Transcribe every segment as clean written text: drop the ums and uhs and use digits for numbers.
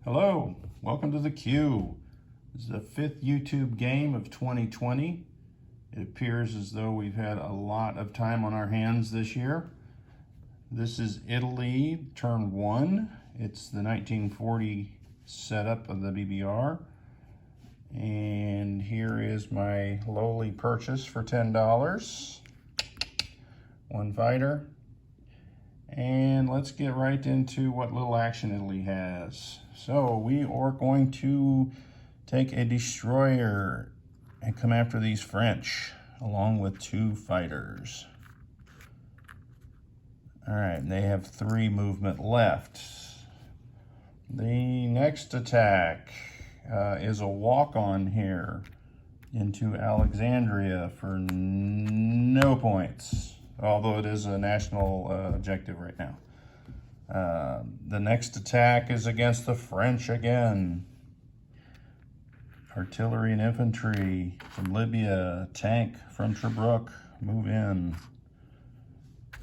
Hello, welcome to the Q. This is the 5th YouTube game of 2020. It appears as though we've had a lot of time on our hands this year. This is Italy, turn 1. It's the 1940 setup of the BBR. And here is my lowly purchase for $10. One fighter. And let's get right into what little action Italy has. So we are going to take a destroyer and come after these French, along with 2 fighters. All right, they have 3 movement left. The next attack is a walk-on here into Alexandria for no points, although it is a national objective right now. The next attack is against the French again. Artillery and infantry from Libya, tank from Tobruk, move in.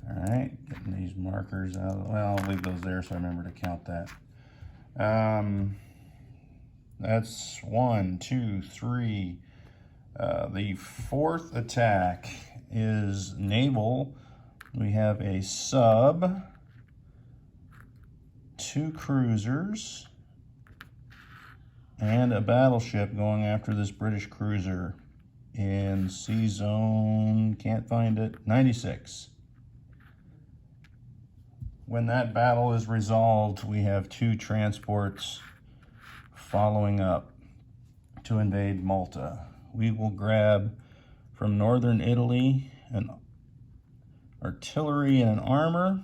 All right, getting these markers out. Well, I'll leave those there so I remember to count that. That's 1, 2, 3. The 4th attack is naval. We have a sub, 2 cruisers, and a battleship going after this British cruiser in sea zone, can't find it, 96. When that battle is resolved, we have 2 transports following up to invade Malta. We will grab from northern Italy an artillery and an armor,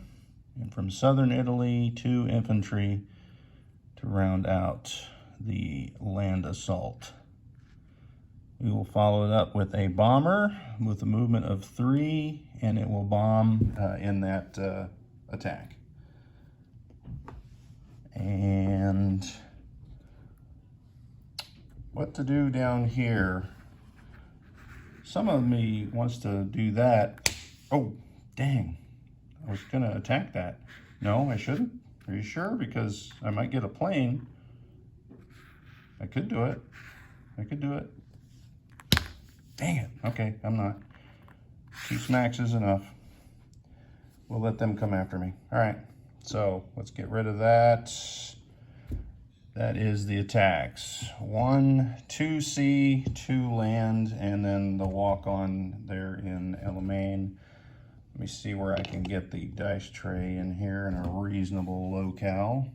and from southern Italy 2 infantry to round out the land assault. We will follow it up with a bomber with a movement of 3, and it will bomb in that attack. And what to do down here? Some of me wants to do that. Oh, dang. I was gonna attack that. No, I shouldn't. Are you sure? Because I might get a plane. I could do it. I could do it. Dang it. Okay, I'm not. 2 smacks is enough. We'll let them come after me. All right, so let's get rid of that. That is the attacks. 1, 2 sea, 2 land, and then the walk-on there in Alamein. Let me see where I can get the dice tray in here in a reasonable locale.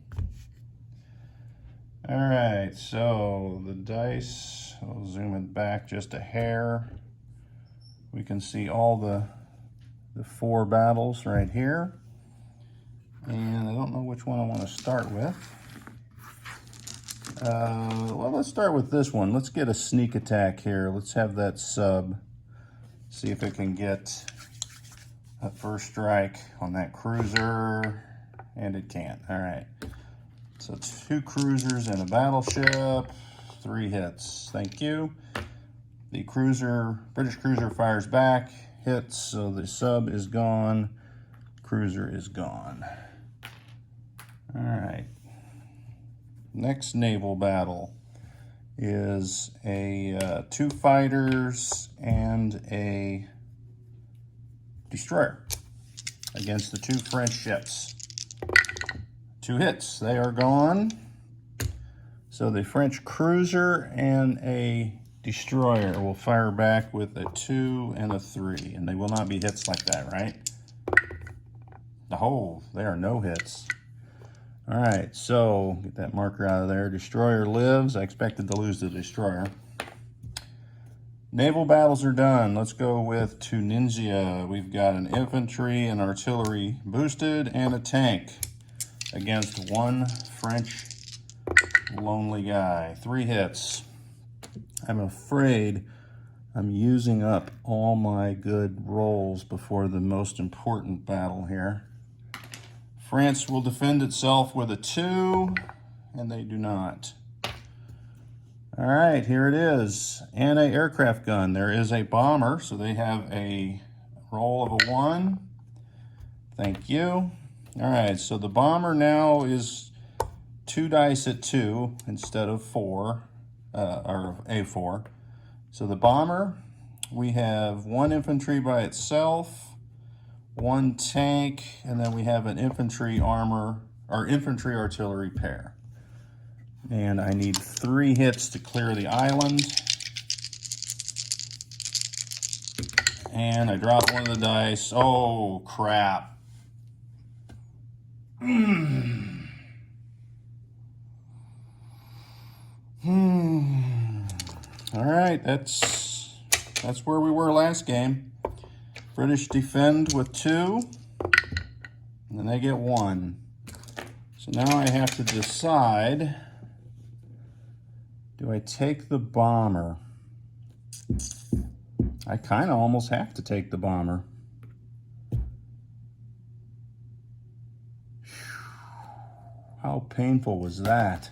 All right, so the dice, I'll zoom it back just a hair. We can see all the 4 battles right here. And I don't know which one I want to start with. Well, let's start with this one. Let's get a sneak attack here. Let's have that sub. See if it can get a first strike on that cruiser. And it can't. All right. So 2 cruisers and a battleship. 3 hits. Thank you. The cruiser, British cruiser fires back. Hits. So the sub is gone. Cruiser is gone. All right. Next naval battle is a 2 fighters and a destroyer against the 2 French ships. 2 hits, they are gone. So the French cruiser and a destroyer will fire back with a 2 and a 3, and they will not be hits like that, right? Oh, they are no hits. All right, so get that marker out of there. Destroyer lives. I expected to lose the destroyer. Naval battles are done. Let's go with Tunisia. We've got an infantry and artillery boosted and a tank against 1 French lonely guy. 3 hits. I'm afraid I'm using up all my good rolls before the most important battle here. France will defend itself with a 2, and they do not. All right, here it is. Anti-aircraft gun. There is a bomber, so they have a roll of a 1. Thank you. All right, so the bomber now is 2 dice at 2 instead of 4, or A4. So the bomber, we have 1 infantry by itself, 1 tank, and then we have an infantry armor, or infantry artillery pair. And I need 3 hits to clear the island. And I drop one of the dice. Oh, crap. All right, that's where we were last game. British defend with 2, and then they get 1. So now I have to decide, do I take the bomber? I kind of almost have to take the bomber. How painful was that?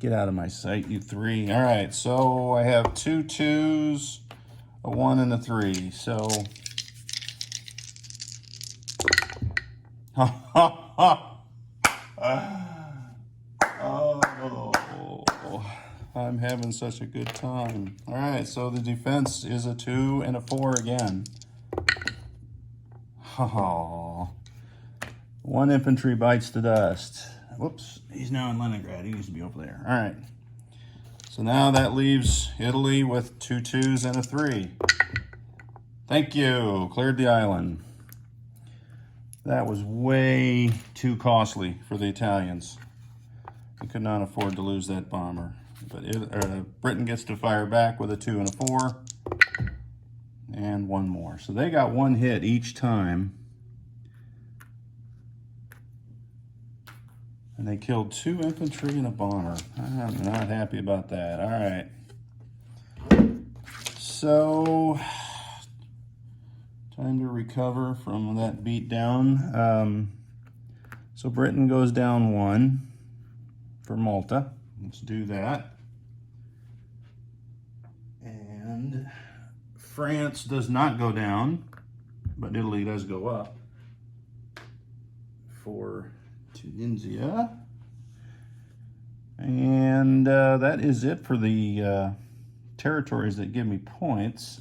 Get out of my sight, you 3. All right, so I have 2 2s, a 1, and a 3. So, oh, I'm having such a good time. All right, so the defense is a 2 and a 4 again. Oh, 1 infantry bites the dust. Whoops, he's now in Leningrad. He needs to be over there. All right. So now that leaves Italy with 2 2s and a 3. Thank you. Cleared the island. That was way too costly for the Italians. They could not afford to lose that bomber. But Britain gets to fire back with a 2 and a 4. And 1 more. So they got 1 hit each time. And they killed 2 infantry and a bomber. I'm not happy about that. All right. So, time to recover from that beat down. So Britain goes down 1 for Malta. Let's do that. And France does not go down, but Italy does go up for Tunisia. And that is it for the territories that give me points.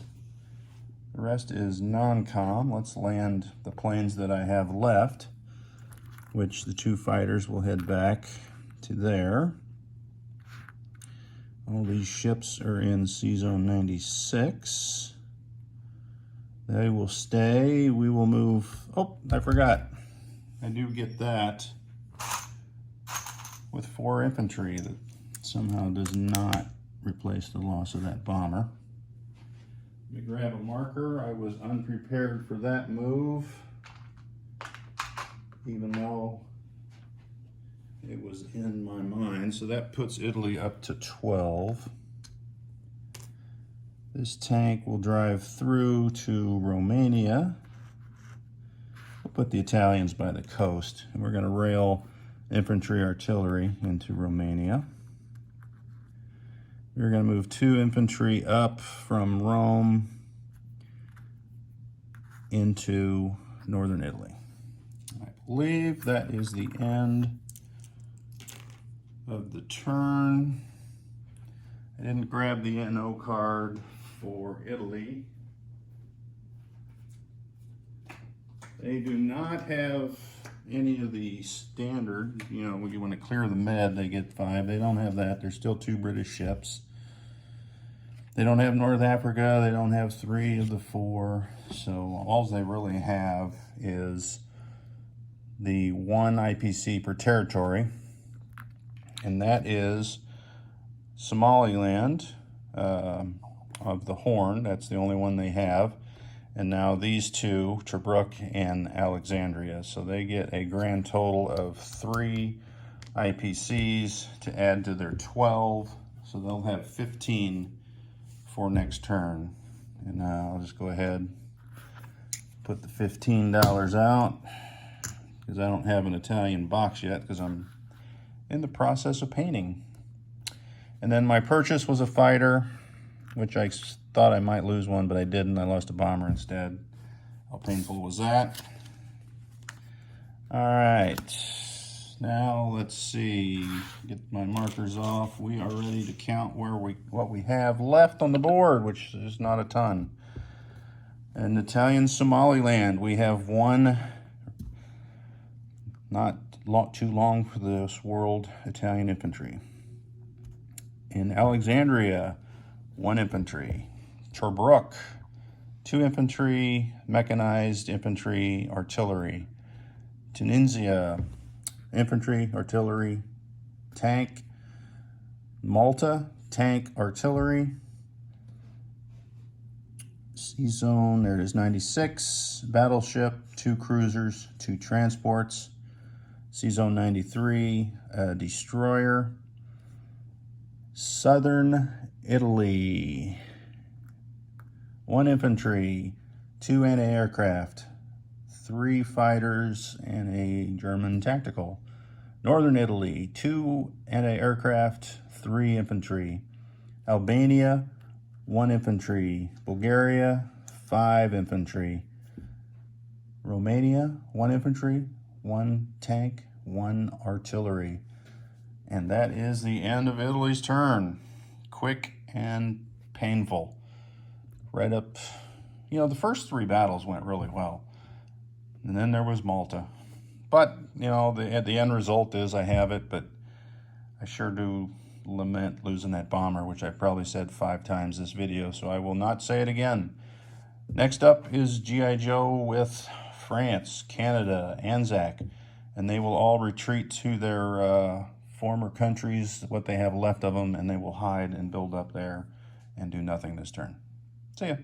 The rest is non-com. Let's land the planes that I have left, which the 2 fighters will head back to there. All these ships are in C-Zone 96. They will stay. We will move. Oh, I forgot. I do get that with 4 infantry that somehow does not replace the loss of that bomber. Let me grab a marker. I was unprepared for that move, even though it was in my mind. So that puts Italy up to 12. This tank will drive through to Romania. We'll put the Italians by the coast, and we're going to rail infantry artillery into Romania. We're going to move 2 infantry up from Rome into northern Italy. I believe that is the end of the turn. I didn't grab the NO card for Italy. They do not have any of the standard, you know, when you want to clear the med, they get 5. They don't have that. There's still 2 British ships. They don't have North Africa. They don't have 3 of the 4. So all they really have is the 1 IPC per territory, and that is Somaliland of the Horn. That's the only one they have. And now these 2, Tobruk and Alexandria. So they get a grand total of 3 IPCs to add to their 12. So they'll have 15 for next turn. And I'll just go ahead, put the $15 out, because I don't have an Italian box yet, because I'm in the process of painting. And then my purchase was a fighter, which I thought I might lose one, but I didn't. I lost a bomber instead. How painful was that? All right. Now let's see, get my markers off. We are ready to count what we have left on the board, which is not a ton. In Italian Somaliland, we have one, not too long for this world, Italian infantry. In Alexandria, 1 infantry. Tobruk, 2 infantry, mechanized infantry, artillery. Tunisia, infantry, artillery, tank. Malta, tank, artillery. Sea Zone, there it is, 96. Battleship, 2 cruisers, 2 transports. Sea Zone 93, destroyer. Southern Italy, 1 infantry, 2 anti-aircraft, 3 fighters, and a German tactical. Northern Italy, 2 anti-aircraft, 3 infantry. Albania, 1 infantry. Bulgaria, 5 infantry. Romania, 1 infantry, 1 tank, 1 artillery. And that is the end of Italy's turn. Quick and painful. Right up, the first 3 battles went really well. And then there was Malta. But, the end result is I have it, but I sure do lament losing that bomber, which I probably said 5 times this video, so I will not say it again. Next up is G.I. Joe with France, Canada, Anzac, and they will all retreat to their former countries, what they have left of them, and they will hide and build up there and do nothing this turn. See ya.